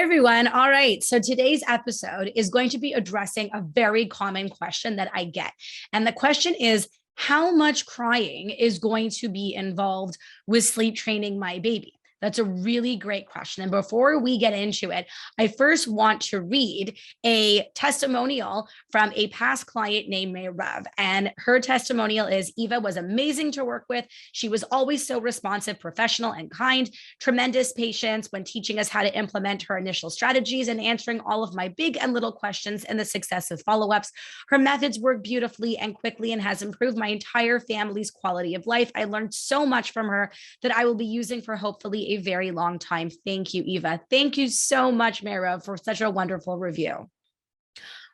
everyone. All right. So today's episode is going to be addressing a very common question that I get. And the question is, how much crying is going to be involved with sleep training my baby? That's a really great question. And before we get into it, I first want to read a testimonial from a past client named Mayrev. And her testimonial is, Eva was amazing to work with. She was always so responsive, professional, and kind. Tremendous patience when teaching us how to implement her initial strategies and answering all of my big and little questions and the successive follow-ups. Her methods work beautifully and quickly and has improved my entire family's quality of life. I learned so much from her that I will be using for hopefully a very long time. Thank you, Eva. Thank you so much, Mara, for such a wonderful review.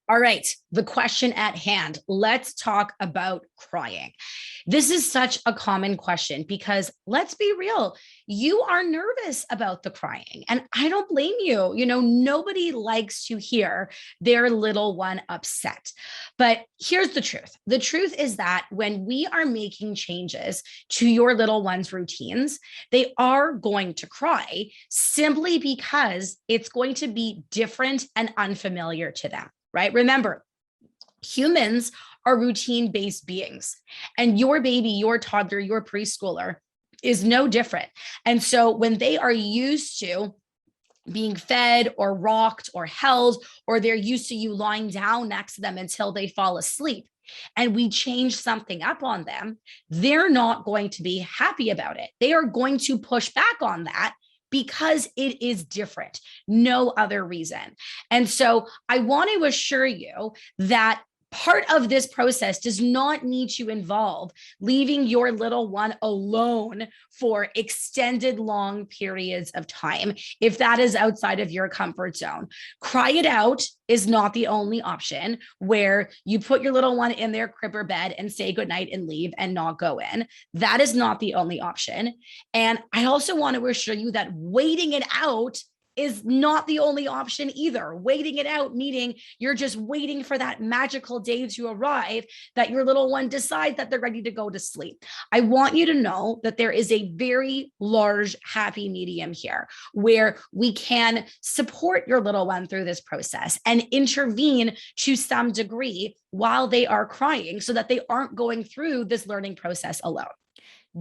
All right, the question at hand. Let's talk about crying. This is such a common question because let's be real, you are nervous about the crying, and I don't blame you. Nobody likes to hear their little one upset. But here's the truth. The truth is that when we are making changes to your little one's routines, they are going to cry simply because it's going to be different and unfamiliar to them. Right? Remember, humans are routine-based beings, and your baby, your toddler, your preschooler is no different. And so when they are used to being fed or rocked or held, or they're used to you lying down next to them until they fall asleep, and we change something up on them, they're not going to be happy about it. They are going to push back on that because it is different, no other reason. And so I want to assure you that part of this process does not need to involve leaving your little one alone for extended long periods of time if that is outside of your comfort zone. Cry it out is not the only option where you put your little one in their crib or bed and say goodnight and leave and not go in. That is not the only option. And I also want to assure you that waiting it out is not the only option either. Waiting it out, meaning you're just waiting for that magical day to arrive that your little one decides that they're ready to go to sleep. I want you to know that there is a very large happy medium here where we can support your little one through this process and intervene to some degree while they are crying so that they aren't going through this learning process alone.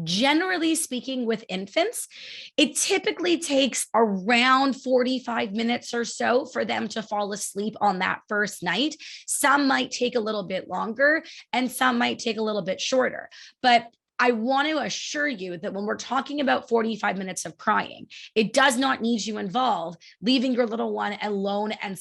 Generally speaking, with infants, it typically takes around 45 minutes or so for them to fall asleep on that first night. Some might take a little bit longer and some might take a little bit shorter. But I want to assure you that when we're talking about 45 minutes of crying, it does not need to involve leaving your little one alone and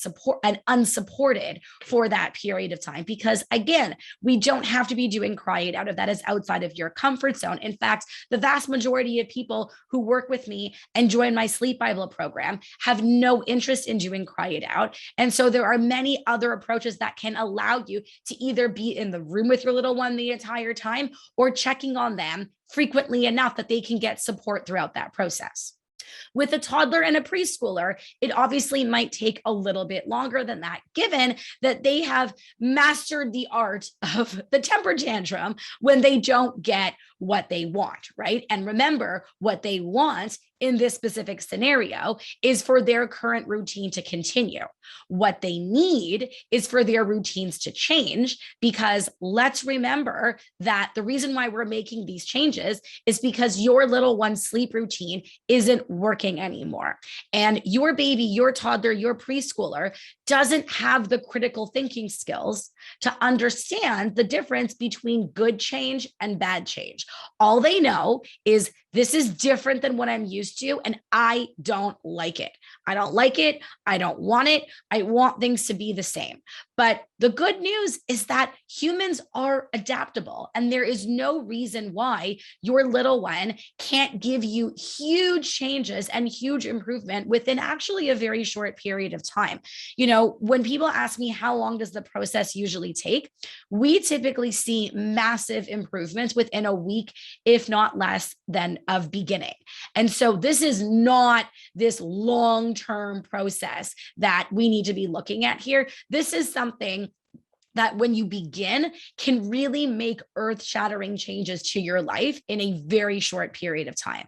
unsupported for that period of time. Because again, we don't have to be doing cry it out if that is outside of your comfort zone. In fact, the vast majority of people who work with me and join my Sleep Bible program have no interest in doing cry it out. And so there are many other approaches that can allow you to either be in the room with your little one the entire time or checking on them frequently enough that they can get support throughout that process. With a toddler and a preschooler, it obviously might take a little bit longer than that, given that they have mastered the art of the temper tantrum when they don't get what they want, right? And remember, what they want in this specific scenario is for their current routine to continue. What they need is for their routines to change, because let's remember that the reason why we're making these changes is because your little one's sleep routine isn't working anymore. And your baby, your toddler, your preschooler doesn't have the critical thinking skills to understand the difference between good change and bad change. All they know is this is different than what I'm used to, and I don't like it. I don't like it. I don't want it. I want things to be the same. But the good news is that humans are adaptable, and there is no reason why your little one can't give you huge changes and huge improvement within actually a very short period of time. When people ask me how long does the process usually take, we typically see massive improvements within a week, if not less than of beginning. And so this is not this long-term process that we need to be looking at here. This is something that when you begin can really make earth-shattering changes to your life in a very short period of time.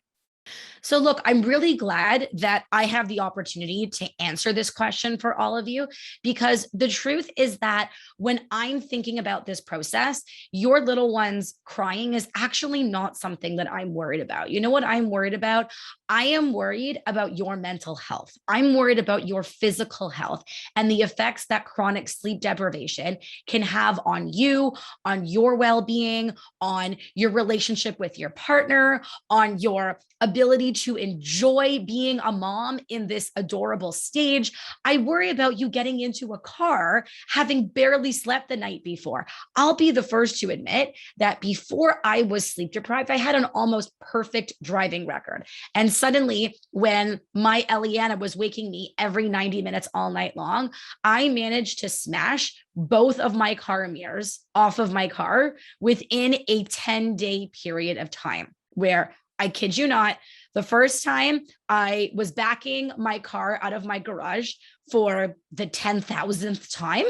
So, look, I'm really glad that I have the opportunity to answer this question for all of you, because the truth is that when I'm thinking about this process, your little one's crying is actually not something that I'm worried about. You know what I'm worried about? I am worried about your mental health. I'm worried about your physical health and the effects that chronic sleep deprivation can have on you, on your well being, on your relationship with your partner, on your ability to enjoy being a mom in this adorable stage. I worry about you getting into a car having barely slept the night before. I'll be the first to admit that before I was sleep deprived, I had an almost perfect driving record. And suddenly, when my Eliana was waking me every 90 minutes all night long, I managed to smash both of my car mirrors off of my car within a 10-day period of time, where I kid you not, the first time I was backing my car out of my garage for the 10,000th time.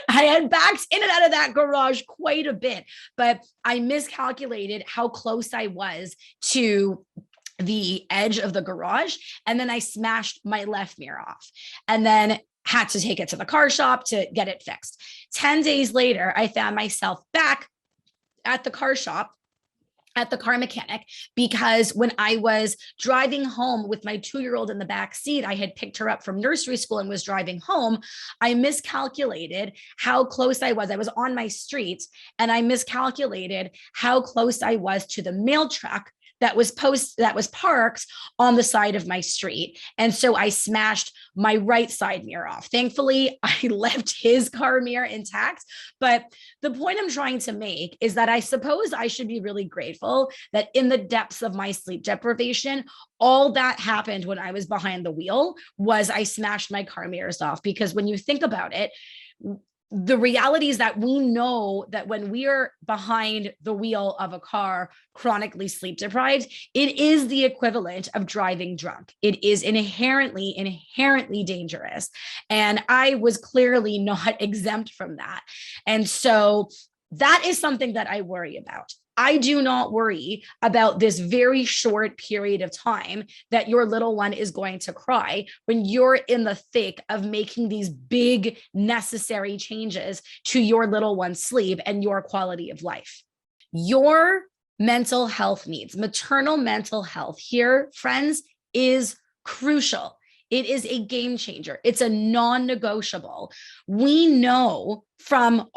I had backed in and out of that garage quite a bit, but I miscalculated how close I was to the edge of the garage. And then I smashed my left mirror off and then had to take it to the car shop to get it fixed. 10 days later, I found myself back at the car shop at the car mechanic, because when I was driving home with my 2-year-old in the back seat, I had picked her up from nursery school and was driving home. I miscalculated how close I was. I was on my street and I miscalculated how close I was to the mail truck that was parked on the side of my street. And so I smashed my right side mirror off. Thankfully, I left his car mirror intact. But the point I'm trying to make is that I suppose I should be really grateful that in the depths of my sleep deprivation, all that happened when I was behind the wheel was I smashed my car mirrors off. Because when you think about it, the reality is that we know that when we are behind the wheel of a car, chronically sleep deprived, it is the equivalent of driving drunk. It is inherently dangerous. And I was clearly not exempt from that. And so that is something that I worry about. I do not worry about this very short period of time that your little one is going to cry when you're in the thick of making these big necessary changes to your little one's sleep and your quality of life. Your mental health needs, maternal mental health here, friends, is crucial. It is a game changer. It's a non-negotiable. We know from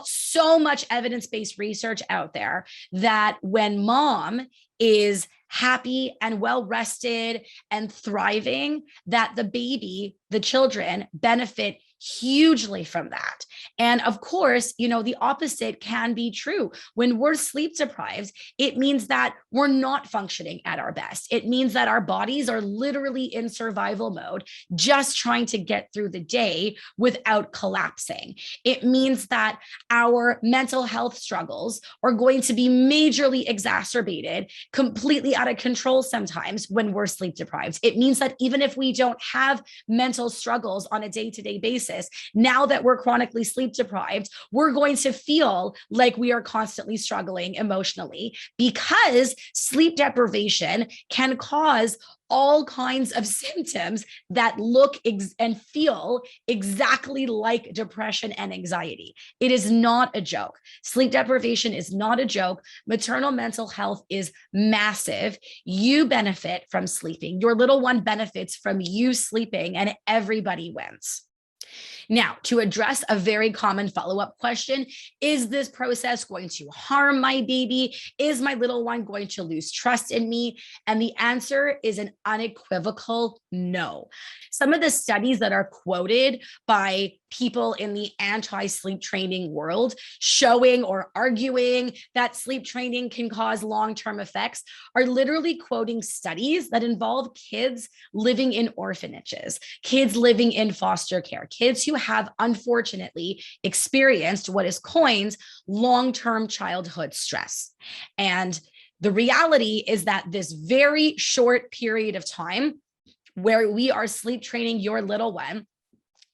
so much evidence-based research out there that when mom is happy and well rested and thriving, that the baby, the children benefit hugely from that. And of course, the opposite can be true. When we're sleep deprived, it means that we're not functioning at our best. It means that our bodies are literally in survival mode, just trying to get through the day without collapsing. It means that our mental health struggles are going to be majorly exacerbated, completely out of control sometimes when we're sleep deprived. It means that even if we don't have mental struggles on a day-to-day basis, now that we're chronically sleep deprived, we're going to feel like we are constantly struggling emotionally, because sleep deprivation can cause all kinds of symptoms that look and feel exactly like depression and anxiety. It is not a joke. Sleep deprivation is not a joke. Maternal mental health is massive. You benefit from sleeping. Your little one benefits from you sleeping, and everybody wins. Now, to address a very common follow-up question, is this process going to harm my baby? Is my little one going to lose trust in me? And the answer is an unequivocal no. Some of the studies that are quoted by people in the anti-sleep training world showing or arguing that sleep training can cause long-term effects are literally quoting studies that involve kids living in orphanages, kids living in foster care, kids who have unfortunately experienced what is coined long-term childhood stress. And the reality is that this very short period of time where we are sleep training your little one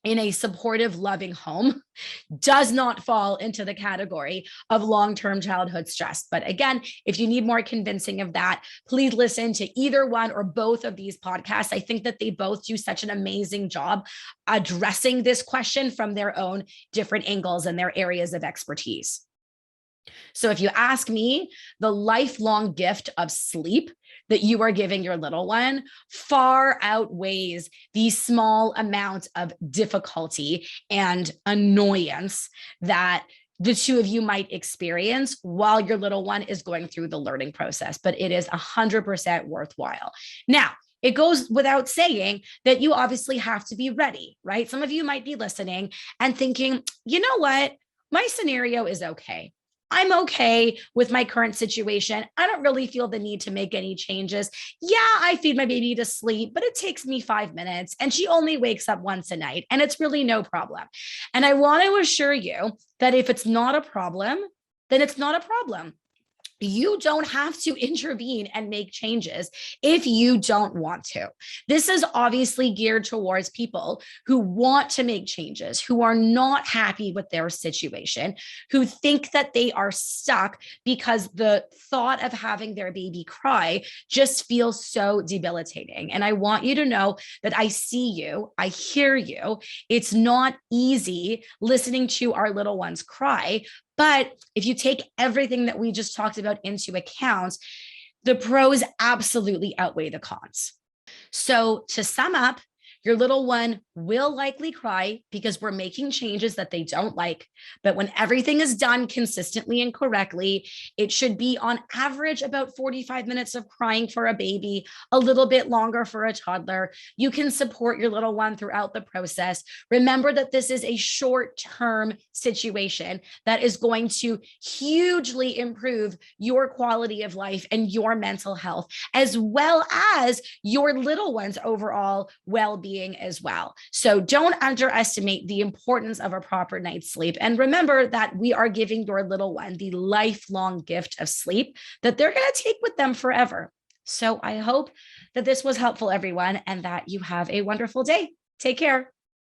in a supportive, loving home does not fall into the category of long-term childhood stress. But again, if you need more convincing of that, please listen to either one or both of these podcasts. I think that they both do such an amazing job addressing this question from their own different angles and their areas of expertise. So if you ask me, the lifelong gift of sleep that you are giving your little one far outweighs the small amounts of difficulty and annoyance that the two of you might experience while your little one is going through the learning process, but it is 100% worthwhile. Now, it goes without saying that you obviously have to be ready, right? Some of you might be listening and thinking, you know what? My scenario is okay. I'm okay with my current situation. I don't really feel the need to make any changes. Yeah, I feed my baby to sleep, but it takes me 5 minutes and she only wakes up once a night and it's really no problem. And I want to assure you that if it's not a problem, then it's not a problem. You don't have to intervene and make changes if you don't want to. This is obviously geared towards people who want to make changes, who are not happy with their situation, who think that they are stuck because the thought of having their baby cry just feels so debilitating. And I want you to know that I see you, I hear you. It's not easy listening to our little ones cry, but if you take everything that we just talked about into account, the pros absolutely outweigh the cons. So to sum up, your little one will likely cry because we're making changes that they don't like. But when everything is done consistently and correctly, it should be on average about 45 minutes of crying for a baby, a little bit longer for a toddler. You can support your little one throughout the process. Remember that this is a short-term situation that is going to hugely improve your quality of life and your mental health, as well as your little one's overall well-being as well. So don't underestimate the importance of a proper night's sleep. And remember that we are giving your little one the lifelong gift of sleep that they're going to take with them forever. So I hope that this was helpful, everyone, and that you have a wonderful day. Take care.